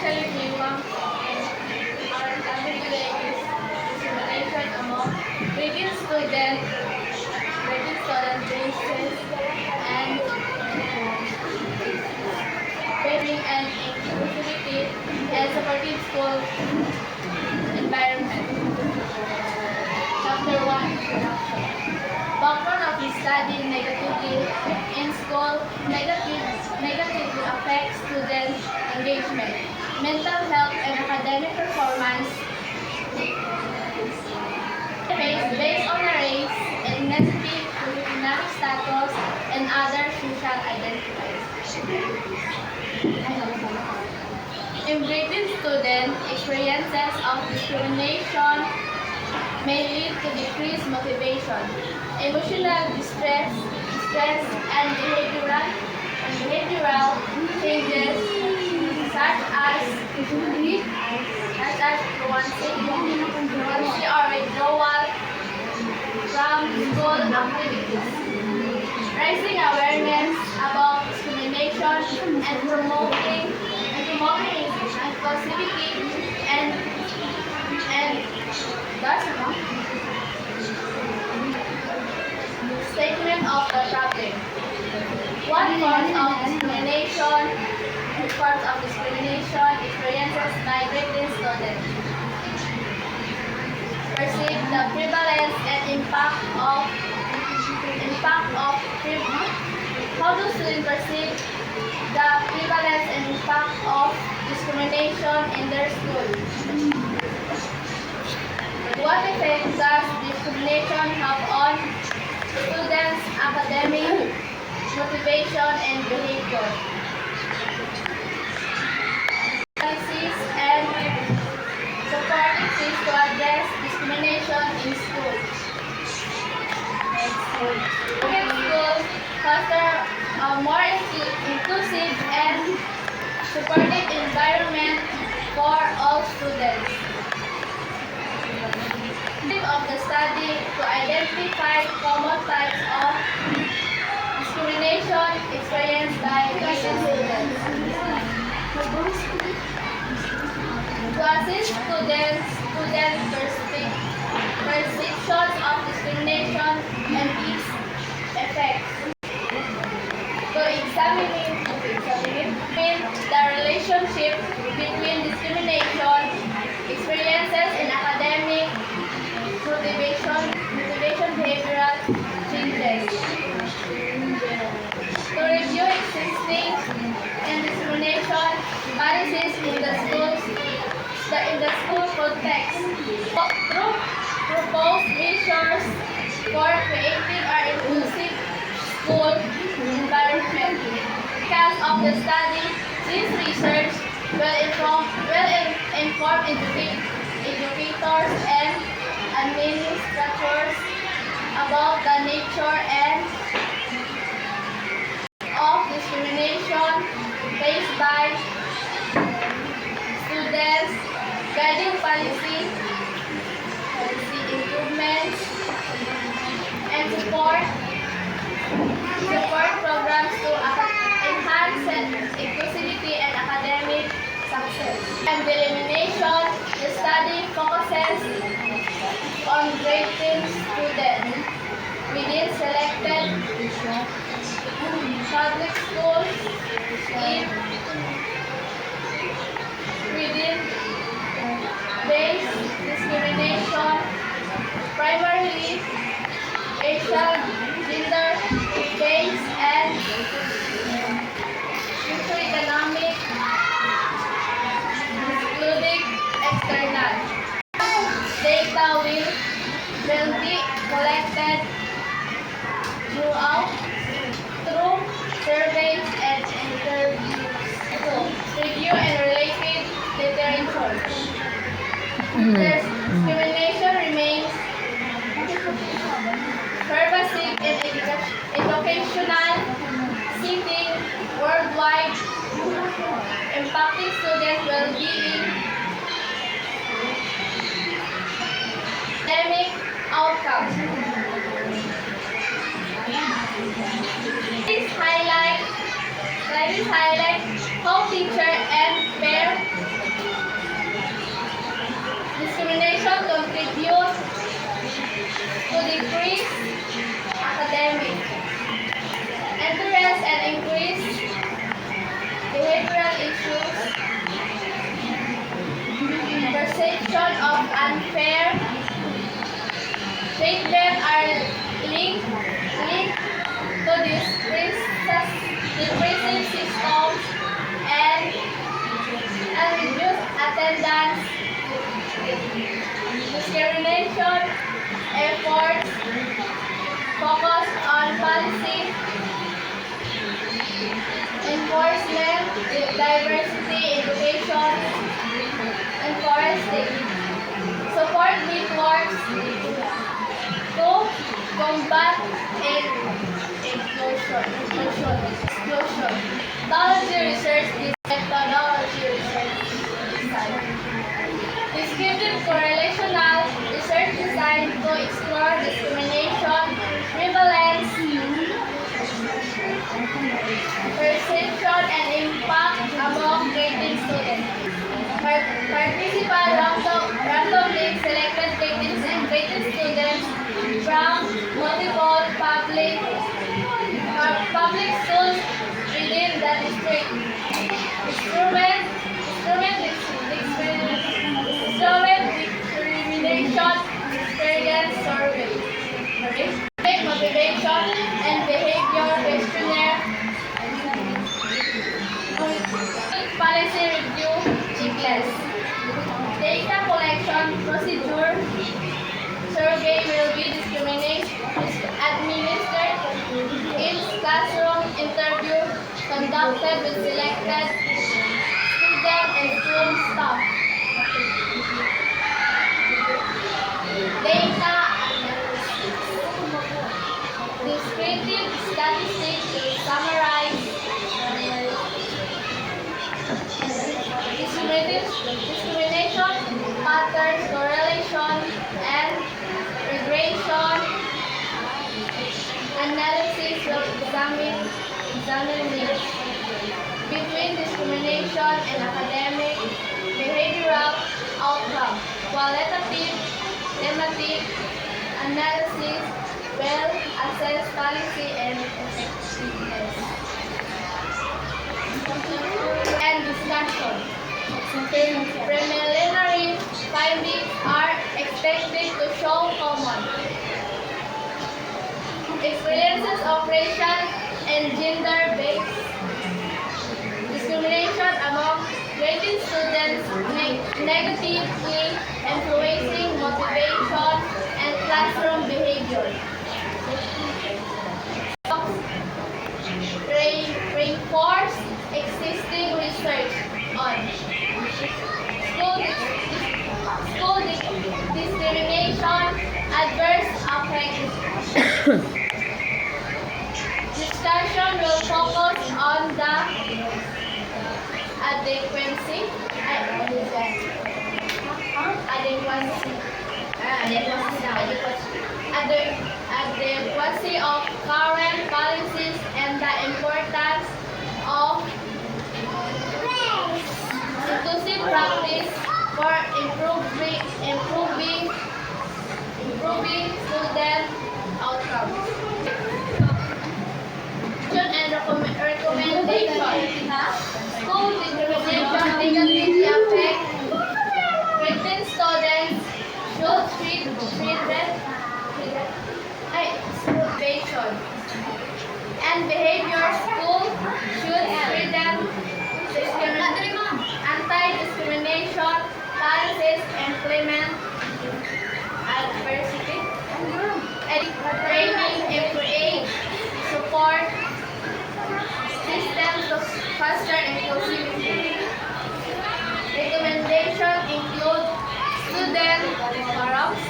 Especially Miwang and our topic today is discrimination among British students, races, and favoring an inclusivity and supportive school environment. Chapter 1, Introduction. Background of the study negatively in school negatively affects student engagement, mental health, and academic performance based on a race, ethnicity, economic status, and other social identities. Inbreeding student experiences of discrimination may lead to decreased motivation, emotional distress, and behavioral changes such as truancy or withdrawal from school activities. Raising awareness about discrimination and promoting inclusivity and that's enough. Statement of the problem. What forms of discrimination experiences by British students? Perceive the prevalence and impact of how do students perceive the prevalence and impact of discrimination in their school? What effect does discrimination have on students' academic motivation and behavior? Policies and supporting to address discrimination in schools. Schools foster a more inclusive and supportive environment for all students. Of the study to identify common types of discrimination experienced by British students. To assist students' perceptions of discrimination and its effects. To examine the relationship between discrimination experiences and academic motivation behavioral changes. To review existing and discrimination policies in the school context. Through proposed measures for creating an inclusive school environment. Because of the study, this research will inform educators and administrators about the nature and of discrimination faced by students, guiding policy improvements, and support programs to enhance inclusivity and academic success. And the elimination, the study focuses on grading students within selected public schools within base discrimination, primarily racial, gender-based, and socioeconomic, including external. Data will be collected through surveys and interviews. Review and related literature. Discrimination remains pervasive in educational setting worldwide, impacting students' well-being, academic outcomes. This highlights how teachers and peer to decrease academic interest and increase behavioral issues, perception of unfair treatment are linked to depressive systems and reduced attendance, discrimination efforts focus on policy enforcement, diversity education, and foresting. Support networks to combat exclusion. Methodology research is methodology research design. Descriptive correlational research designed to explore discrimination, prevalence, perception, and impact among graded students. Participants randomly selected graded students from multiple public schools within the district. Instrument discrimination experience survey. Motivation and behavior questionnaire. Policy review checklist. Data collection procedure. Survey will be administered. Each classroom interview conducted with selected student and school staff. Data descriptive statistics will summarize discrimination patterns, correlation, and regression analysis will examine links between discrimination and academic behavioral outcome. Qualitative thematic analysis will assess policy and effectiveness. And discussion. Preliminary findings are expected to show common experiences of racial and gender-based discrimination among graded students negatively influencing motivation and classroom behavior. Reinforce existing research on school discrimination, adverse effects. Discussion will focus on the adequacy of current policies and the importance of inclusive practice for improving student outcomes. And recommendation. School discrimination negatively affects graded students should treat and behavior. School should strengthen anti-discrimination policies, implement adversity, training, and create support systems to foster inclusivity. Recommendations include student forums,